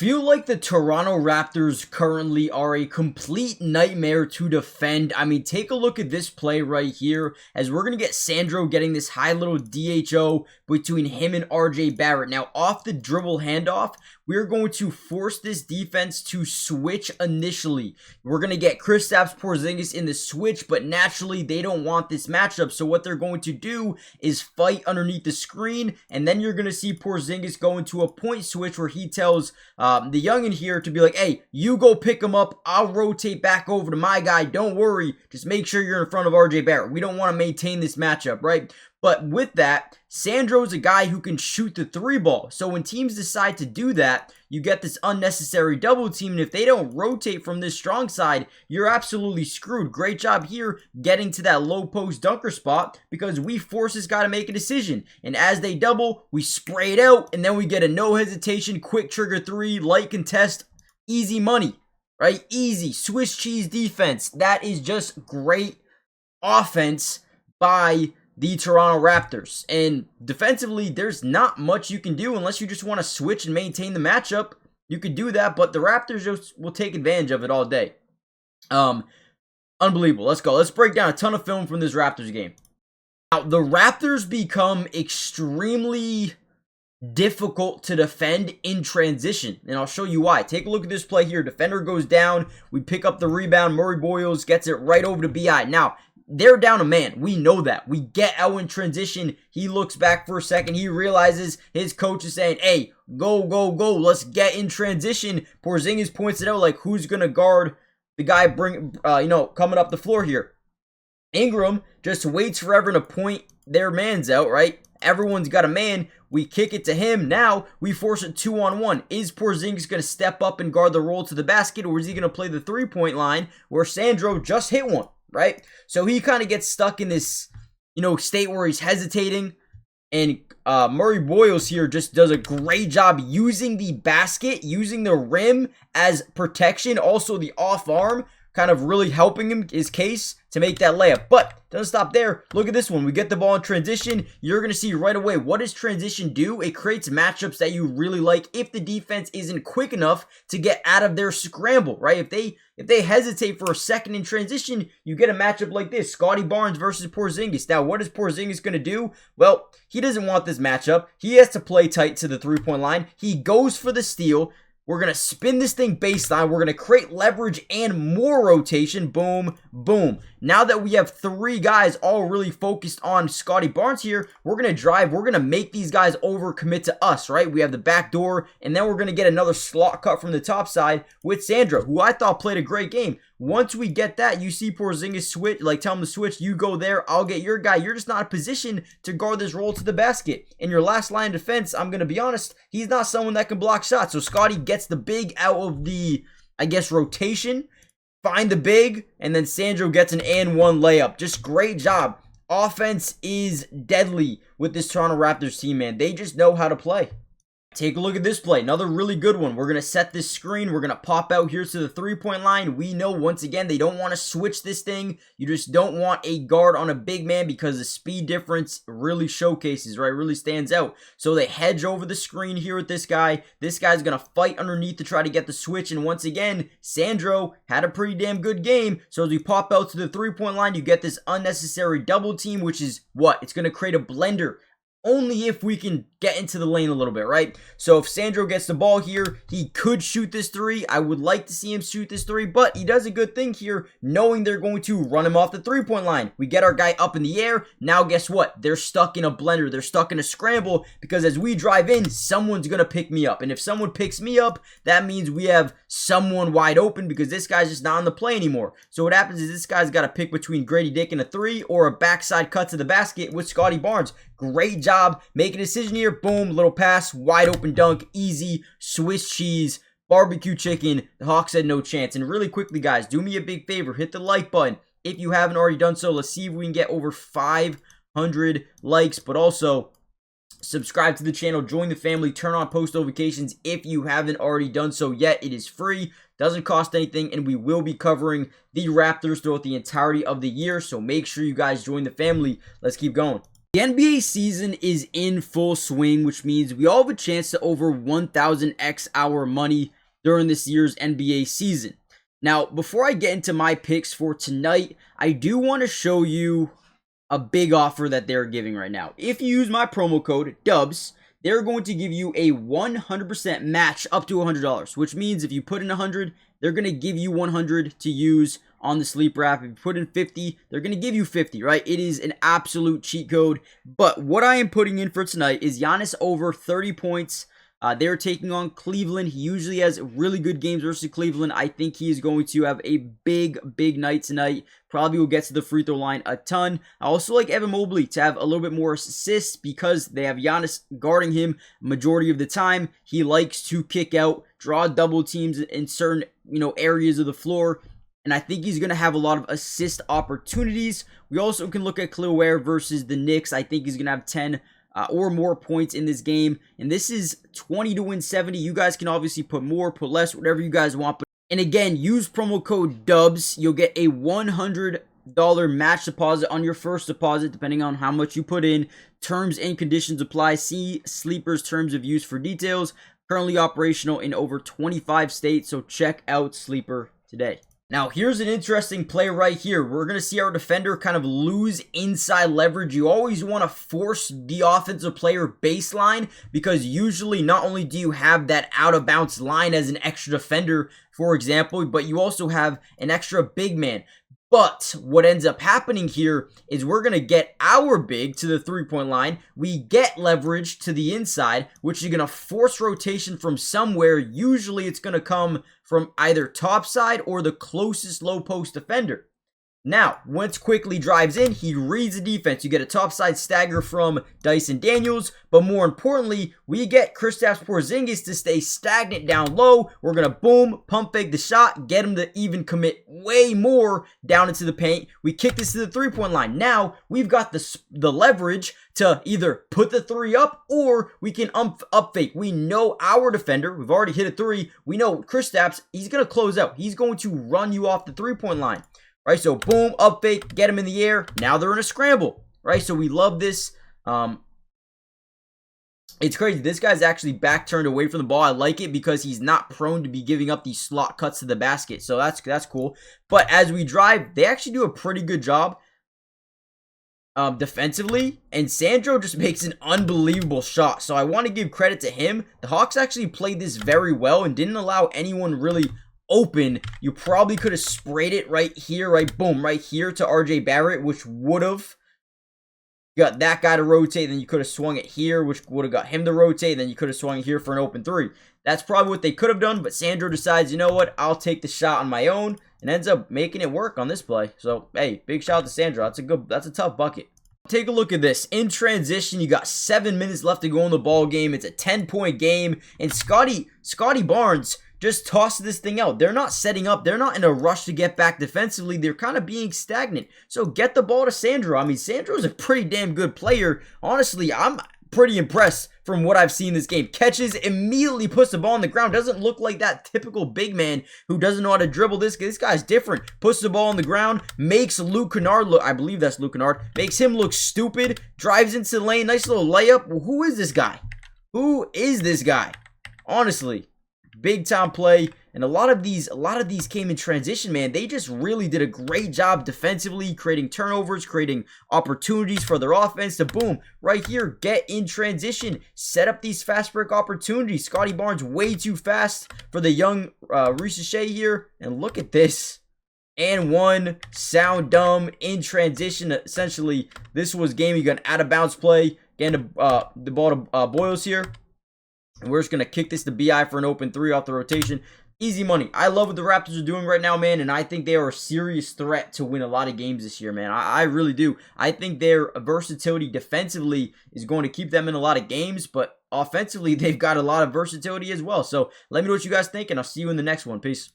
feel like the Toronto Raptors currently are a complete nightmare to defend. I mean, take a look at this play right here, as we're going to get Sandro getting this high little DHO between him and RJ Barrett. Now, off the dribble handoff, we're going to force this defense to switch initially. We're going to get Kristaps Porzingis in the switch, but naturally, they don't want this matchup. So what they're going to do is fight underneath the screen, and then you're going to see Porzingis go into a point switch where he tells the youngin here to be like, hey, you go pick him up. I'll rotate back over to my guy. Don't worry. Just make sure you're in front of RJ Barrett. We don't want to maintain this matchup, right? But with that, Sandro's a guy who can shoot the three ball. So when teams decide to do that, you get this unnecessary double team. And if they don't rotate from this strong side, you're absolutely screwed. Great job here getting to that low post dunker spot, because we force this guy to make a decision. And as they double, we spray it out, and then we get a no hesitation, quick trigger three, light contest, easy money, right? Easy Swiss cheese defense. That is just great offense by the Toronto Raptors. And defensively, there's not much you can do unless you just want to switch and maintain the matchup. You could do that, but the Raptors just will take advantage of it all day. Unbelievable. Let's go. Let's break down a ton of film from this Raptors game. Now, the Raptors become extremely difficult to defend in transition, and I'll show you why. Take a look at this play here. Defender goes down. We pick up the rebound. Murray Boyles gets it right over to BI. Now, they're down a man. We know that. We get out in transition. He looks back for a second. He realizes his coach is saying, hey, go, go, go. Let's get in transition. Porzingis points it out like, who's going to guard the guy coming up the floor here? Ingram just waits forever to point their mans out, right? Everyone's got a man. We kick it to him. Now we force it 2-on-1. Is Porzingis going to step up and guard the roll to the basket, or is he going to play the three-point line where Sandro just hit one? Right? So he kind of gets stuck in this, state where he's hesitating. And Murray Boyles here just does a great job using the basket, using the rim as protection. Also the off arm kind of really helping him, his case, to make that layup. But doesn't stop there. Look at this one. We get the ball in transition. You're going to see right away, what does transition do? It creates matchups that you really like if the defense isn't quick enough to get out of their scramble, right? If they hesitate for a second in transition, you get a matchup like this. Scotty Barnes versus Porzingis. Now, what is Porzingis going to do? Well, he doesn't want this matchup. He has to play tight to the three-point line. He goes for the steal. We're going to spin this thing baseline. We're going to create leverage and more rotation. Boom, boom. Now that we have three guys all really focused on Scotty Barnes here, we're going to drive. We're going to make these guys overcommit to us, right? We have the back door, and then we're going to get another slot cut from the top side with Sandro, who I thought played a great game. Once we get that, you see Porzingis switch, tell him to switch. You go there, I'll get your guy. You're just not in a position to guard this roll to the basket. In your last line of defense, I'm going to be honest, he's not someone that can block shots. So Scotty gets the big out of the, rotation. Find the big, and then Sandro gets an and one layup. Just great job. Offense is deadly with this Toronto Raptors team, man. They just know how to play. Take a look at this play. Another really good one. We're going to set this screen. We're going to pop out here to the three-point line. We know, once again, they don't want to switch this thing. You just don't want a guard on a big man because the speed difference really showcases, right? Really stands out. So they hedge over the screen here with this guy. This guy's going to fight underneath to try to get the switch. And once again, Sandro had a pretty damn good game. So as we pop out to the three-point line, you get this unnecessary double team, which is what? It's going to create a blender. Only if we can get into the lane a little bit, right? So if Sandro gets the ball here, he could shoot this three. I would like to see him shoot this three, but he does a good thing here, knowing they're going to run him off the three-point line. We get our guy up in the air. Now guess what? They're stuck in a blender. They're stuck in a scramble, because as we drive in, someone's going to pick me up. And if someone picks me up, that means we have someone wide open, because this guy's just not on the play anymore. So what happens is this guy's got to pick between Grady Dick and a three, or a backside cut to the basket with Scotty Barnes. Great job. Make a decision here. Boom. Little pass. Wide open dunk. Easy. Swiss cheese. Barbecue chicken. The Hawks had no chance. And really quickly, guys, do me a big favor. Hit the like button if you haven't already done so. Let's see if we can get over 500 likes. But also, subscribe to the channel. Join the family. Turn on post notifications if you haven't already done so yet. It is free. Doesn't cost anything, and we will be covering the Raptors throughout the entirety of the year. So make sure you guys join the family. Let's keep going. The NBA season is in full swing, which means we all have a chance to over 1,000x our money during this year's NBA season. Now, before I get into my picks for tonight, I do want to show you a big offer that they're giving right now. If you use my promo code DUBS, they're going to give you a 100% match up to $100, which means if you put in 100, they're going to give you 100 to use on the sleeper app. If you put in 50, they're going to give you 50, right? It is an absolute cheat code. But what I am putting in for tonight is Giannis over 30 points. They're taking on Cleveland. He usually has really good games versus Cleveland. I think he is going to have a big night tonight. Probably will get to the free throw line a ton. I also like Evan Mobley to have a little bit more assists because they have Giannis guarding him majority of the time. He likes to kick out, draw double teams in certain areas of the floor. And I think he's going to have a lot of assist opportunities. We also can look at Khalil Ware versus the Knicks. I think he's going to have 10 or more points in this game. And this is 20 to win 70. You guys can obviously put more, put less, whatever you guys want. And again, use promo code DUBS. You'll get a $100 match deposit on your first deposit, depending on how much you put in. Terms and conditions apply. See Sleeper's terms of use for details. Currently operational in over 25 states, so check out Sleeper today. Now, here's an interesting play right here. We're going to see our defender kind of lose inside leverage. You always want to force the offensive player baseline because usually not only do you have that out-of-bounds line as an extra defender, for example, but you also have an extra big man. But what ends up happening here is we're going to get our big to the three-point line. We get leverage to the inside, which is going to force rotation from somewhere. Usually it's going to come from either top side or the closest low post defender. Now, once Quickly drives in, he reads the defense. You get a topside stagger from Dyson Daniels, but more importantly, we get Kristaps Porzingis to stay stagnant down low. We're going to boom, pump fake the shot, get him to even commit way more down into the paint. We kick this to the three-point line. Now, we've got the leverage to either put the three up or we can up fake. We know our defender, we've already hit a three. We know Kristaps, he's going to close out. He's going to run you off the three-point line. Right, so boom, up fake, get them in the air. Now they're in a scramble, right? So we love this. It's crazy. This guy's actually back turned away from the ball. I like it because he's not prone to be giving up these slot cuts to the basket. So that's cool. But as we drive, they actually do a pretty good job defensively. And Sandro just makes an unbelievable shot. So I want to give credit to him. The Hawks actually played this very well and didn't allow anyone really open. You probably could have sprayed it right here, right, boom, right here to RJ Barrett, which would have got that guy to rotate. Then you could have swung it here, which would have got him to rotate. Then you could have swung it here for an open three. That's probably what they could have done, but Sandro decides, you know what, I'll take the shot on my own, and ends up making it work on this play. So hey, big shout out to Sandro. That's a tough bucket. Take a look at this. In transition, you got 7 minutes left to go in the ball game. It's a 10-point game, and Scotty Barnes just toss this thing out. They're not setting up. They're not in a rush to get back defensively. They're kind of being stagnant. So get the ball to Sandro. I mean, Sandro is a pretty damn good player. Honestly, I'm pretty impressed from what I've seen this game. Catches, immediately puts the ball on the ground. Doesn't look like that typical big man who doesn't know how to dribble. This guy's different. Puts the ball on the ground. Makes Luke Kennard look, I believe that's Luke Kennard. Makes him look stupid. Drives into the lane. Nice little layup. Well, who is this guy? Who is this guy? Honestly. Big time play, and a lot of these came in transition, man. They just really did a great job defensively, creating turnovers, creating opportunities for their offense to boom, right here, get in transition, set up these fast break opportunities. Scotty Barnes way too fast for the young Ricochet here, and look at this. And one, sound dumb, in transition. Essentially, this was game. You got an out-of-bounds play, getting the ball to Boyles here. And we're just going to kick this to BI for an open three off the rotation. Easy money. I love what the Raptors are doing right now, man. And I think they are a serious threat to win a lot of games this year, man. I really do. I think their versatility defensively is going to keep them in a lot of games. But offensively, they've got a lot of versatility as well. So let me know what you guys think, and I'll see you in the next one. Peace.